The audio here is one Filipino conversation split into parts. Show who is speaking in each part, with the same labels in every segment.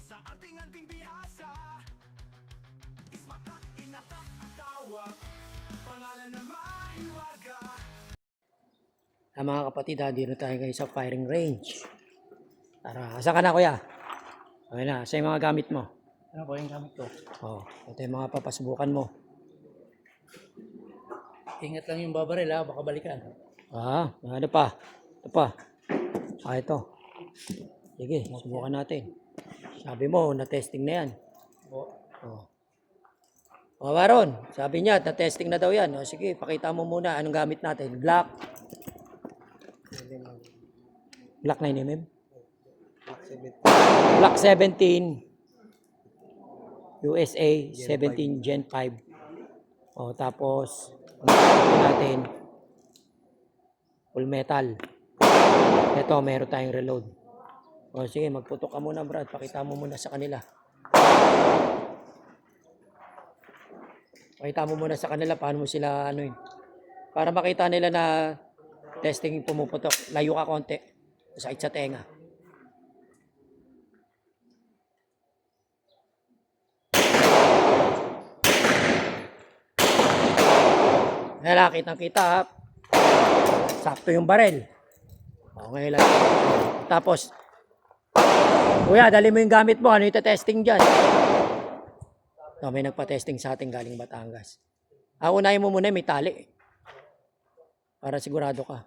Speaker 1: sa ating anting bihasa. Ismatak, inatak ang tawag, pangalan na maiwaga.
Speaker 2: Mga kapatid, dito tayo ngayon sa firing range. Tara, asan ka na kuya? Okay na, sa yung mga gamit mo.
Speaker 3: Ano po yung gamit ko?
Speaker 2: Oh, ito yung mga papasubukan mo.
Speaker 3: Ingat lang yung babaril ha, baka balikan.
Speaker 2: Ano pa? Ito pa. Ito. Sige, subukan natin. Sabi mo, na-testing na yan. Baron, sabi niya, na-testing na daw yan. Sige, pakita mo muna anong gamit natin. Glock 9mm. Glock 17. USA 17 Gen 5. Tapos natin full metal. Ito, meron tayong reload. Sige, magputok ka muna, Brad. Pakita mo muna sa kanila. Pakita mo muna sa kanila paano mo sila para makita nila na testing pumuputok. Layo ka konti. Sakit sa tenga. Ayan, kitang-kita ha. Sakto yung barel. Okay lang. Tapos, kuya, dali mo yung gamit mo. Ano yung testing dyan? May nagpa-testing sa atin galing Batangas. Unahin mo muna, may tali. Para sigurado ka.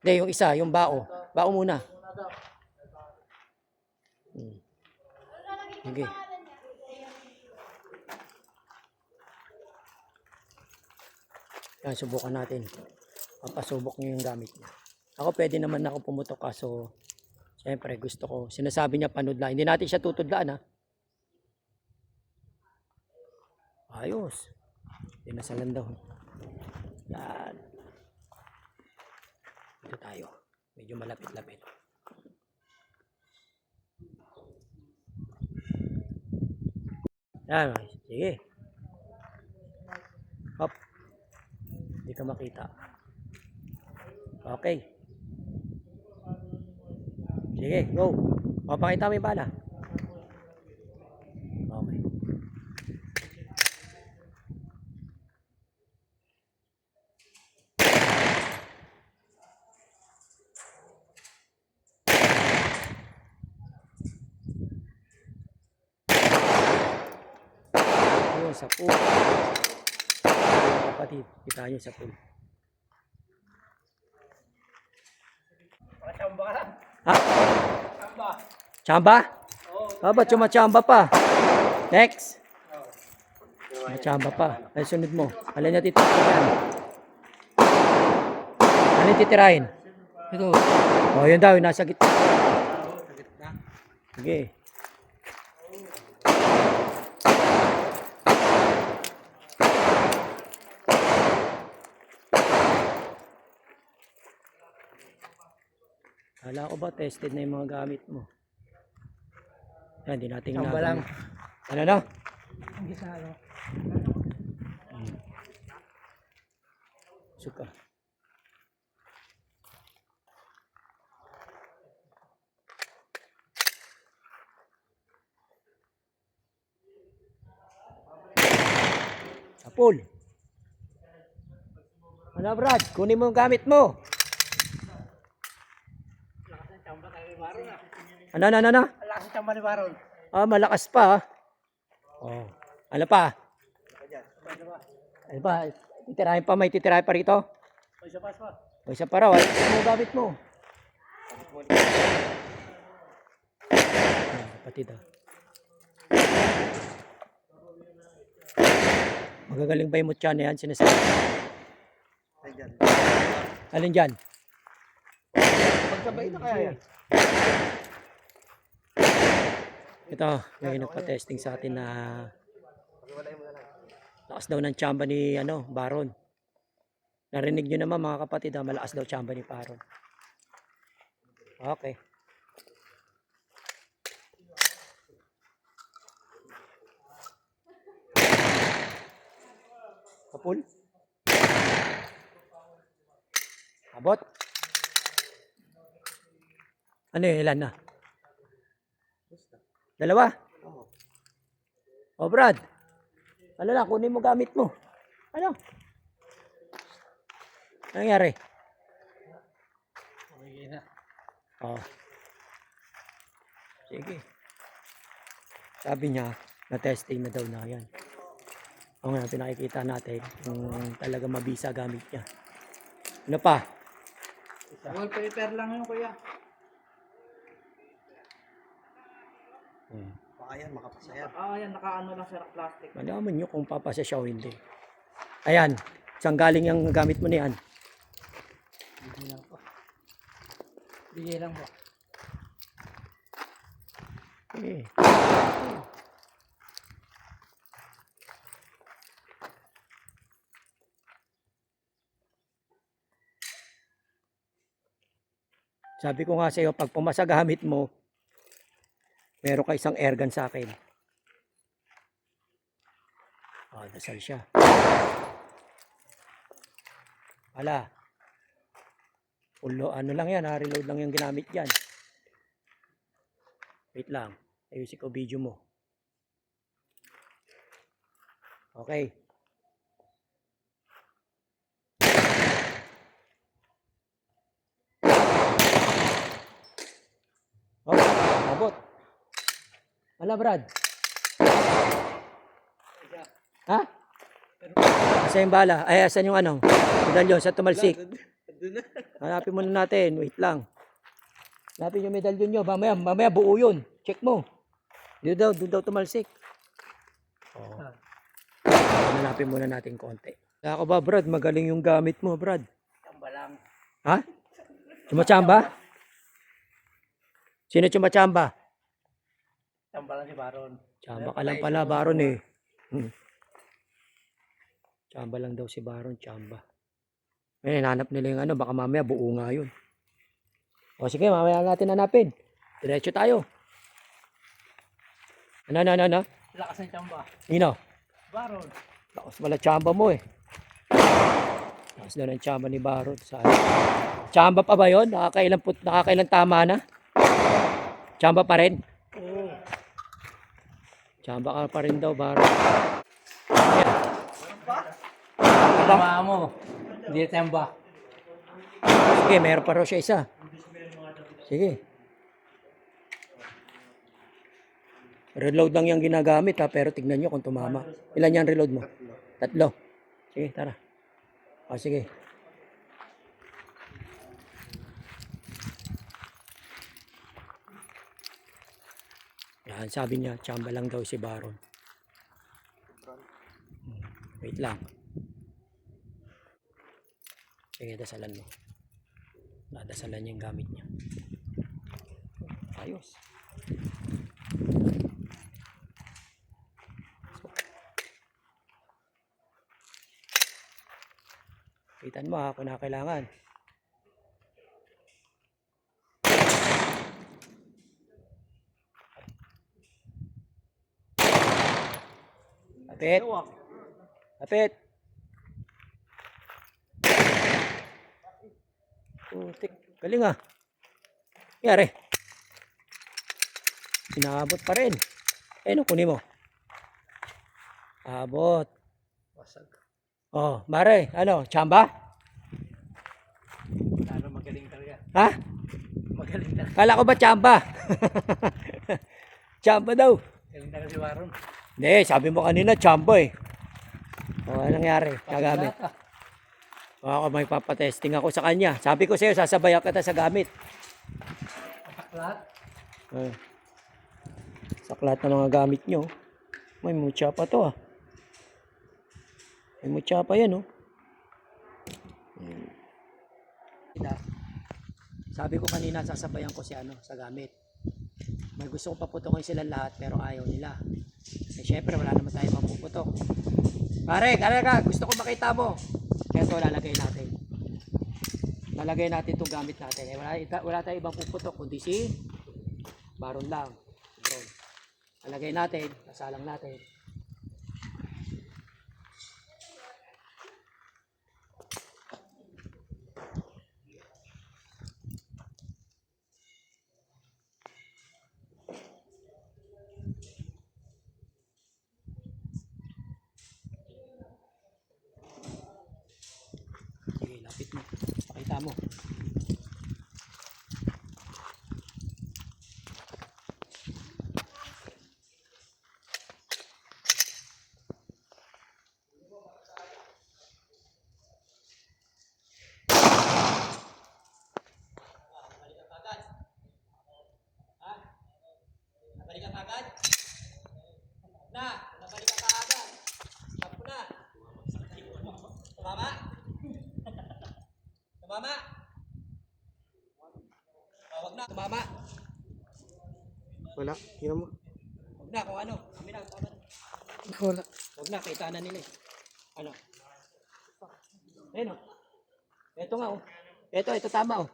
Speaker 2: Hindi, yung isa, yung bao. Bao muna. Sige. Yan, subukan natin. Papasubok nyo yung gamit niya. Ako pwede naman ako pumutok kaso siyempre gusto ko. Sinasabi niya panudla. Hindi natin siya tutudlaan ha. Ayos. Dinasalan daw. Yan. Ito tayo. Medyo malapit-lapit. Yan. Sige. Hop. Hindi ka makita. Okay. Sige, go. Papakita mo yung bala. Okay. Ayun, sa pool. Kapatid, kita nyo sa pool.
Speaker 3: Pakachamba ka lang.
Speaker 2: Ha?
Speaker 3: Chamba.
Speaker 2: Chamba?
Speaker 3: Oo.
Speaker 2: Ba't chumachamba pa? Next. Chamba pa. Ay, sunod mo. Alin na titirahin? Alin titirahin?
Speaker 3: Ito.
Speaker 2: Yun daw, yung nasa gitna.
Speaker 3: Sa gitna.
Speaker 2: Sige. Kala ko ba tested na yung mga gamit mo? Yan, di natin
Speaker 3: Chamba lang.
Speaker 2: Ano na?
Speaker 3: Ang gisa ano.
Speaker 2: Suka. Apol. Ano Brad? Kunin mo yung gamit mo. Ano?
Speaker 3: Malakas ang chamba ni Baron.
Speaker 2: Malakas pa. Ano pa? Ano pa? Titirahin pa, may titirahin pa rito?
Speaker 3: O isa pa.
Speaker 2: O isa pa raw. Ano yung gamit mo? Kapatid Magagaling ba yung mutya na yan? Sinasabi. Alin dyan?
Speaker 3: Pagsabay na kaya yan.
Speaker 2: Ito, may nagpa-testing sa atin na lakas daw ng tsamba ni Baron. Narinig nyo naman mga kapatid, malakas daw tsamba ni Baron. Okay. Kapul. Abot. Ano yun, ilan na? Dalawa?
Speaker 3: Oo.
Speaker 2: O Brad, ano lang, kunin mo gamit mo. Ano? Ano nangyari?
Speaker 3: Okay na.
Speaker 2: Oh. Sige. Sabi niya, na-testing na daw na yan. O nga, pinakikita natin kung talaga mabisa gamit niya. Ano pa?
Speaker 3: Wallpaper lang yun, kuya. Baka yan, makapasa yan. Yan, nakaano lang siya ng plastic.
Speaker 2: Malaman nyo kung papasa siya o hindi. Ayan, saan galing yung gamit mo na yan?
Speaker 3: Bigay lang po. Bigay lang po.
Speaker 2: Eh. Sabi ko nga sa iyo, pag pumasa gamit mo, meron ka isang airgun sa akin. Dasal siya. Ala. Ano lang yan, reload lang yung ginamit yan. Wait lang. Ayusin ko video mo. Okay. Oh, abot. Ala, Brad. Ha? Asa yung bala? Ay, asan yung ano? Medalyon sa tumalsik. Hanapin muna natin. Wait lang. Hanapin yung medalyon nyo. Mamaya buo yun. Check mo. Doon daw tumalsik. Oh. Hanapin muna natin konti. Ako ba, Brad? Magaling yung gamit mo, Brad.
Speaker 3: Chamba lang.
Speaker 2: Ha? Chumachamba? Sino chumachamba?
Speaker 3: Chamba lang si Baron.
Speaker 2: Chamba ka lang pala, Baron eh. Chamba lang daw si Baron, chamba. Eh, nanap nila yung ano, baka mamaya buo nga yun. O sige, mamaya natin hanapin. Diretso tayo. Ano?
Speaker 3: Lakas ng chamba.
Speaker 2: Ino?
Speaker 3: Baron.
Speaker 2: Lakas wala chamba mo eh. Lakas daw ng chamba ni Baron. Chamba pa ba yun? Nakakailang tama na? Chamba pa rin?
Speaker 3: Oo.
Speaker 2: Chamba ka pa rin daw, Baron.
Speaker 3: Tama mo. Hindi chamba.
Speaker 2: Sige, meron pa raw siya isa. Sige. Reload lang yung ginagamit ha, pero tignan nyo kung tumama. Ilan yung reload mo? Tatlo. Sige, tara. O, sige. Yan, sabi niya, chamba lang daw si Baron. Wait lang. Sige, dasalan mo. Nadasalan niya yung gamit niya. Ayos. Kitan mo ha, kung na kailangan. Kapit. Kapit. Putik. Galing ah. Yari. Sinabot pa rin. No, kunin mo. Abot.
Speaker 3: Wasag.
Speaker 2: Oh, Mare, ano, chamba?
Speaker 3: Lalo magaling talaga.
Speaker 2: Ha?
Speaker 3: Magaling talaga.
Speaker 2: Kala ko ba chamba? Chamba daw.
Speaker 3: Magaling talaga si Baron.
Speaker 2: Hindi, sabi mo kanina chamba eh. Ano nangyari? Nagamit. Ako may papatesting ako sa kanya. Sabi ko sa'yo, sasabayan kita sa gamit.
Speaker 3: Saklat.
Speaker 2: Saklat ng mga gamit nyo. May mutya pa to ah. May mutya pa yan oh. Sabi ko kanina, sasabayan ko si ano, sa gamit. May gusto kong paputokin silang lahat pero ayaw nila. Eh syempre wala naman tayong mapuputok. Pare, ka, gusto ko makita mo. Kaya ito lalagay natin. Lalagay natin itong gamit natin. Eh, wala tayong ibang puputok kundi si Baron lang. Baron. Lalagay natin, kasalang natin. kita mo. Nabalik ka agad? Na, nabalik ka agad. Stop ko na. Tumama? Tumama? Wag na, tumama.
Speaker 4: Wala, tingnan mo.
Speaker 2: Wag na, kung ano. Kami na, tama na.
Speaker 4: Wala.
Speaker 2: Wag na, kita na nila eh. Ano? Ayun o. Ito nga o. Ito tama o.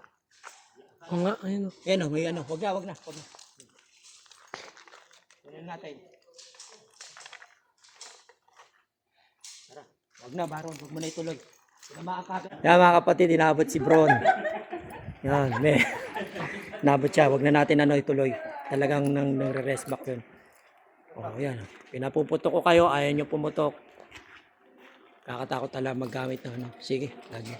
Speaker 4: Oo nga, ayun o.
Speaker 2: Ayun o, may ano. Wag na, wag na. Wag na. Tignan natin. Tara. Wag na, Baron. Wag mo na ituloy. Tinamaan ka agad. Yan mga kapatid, inabot si Bron. Yan, may. Nabot siya. Wag na natin ano ituloy. Talagang nang-rest back yun. Oh, yan. Pinapuputok ko kayo. Ayaw nyo pumutok. Kakatakot talaga maggamit ng ano. Sige, lagi.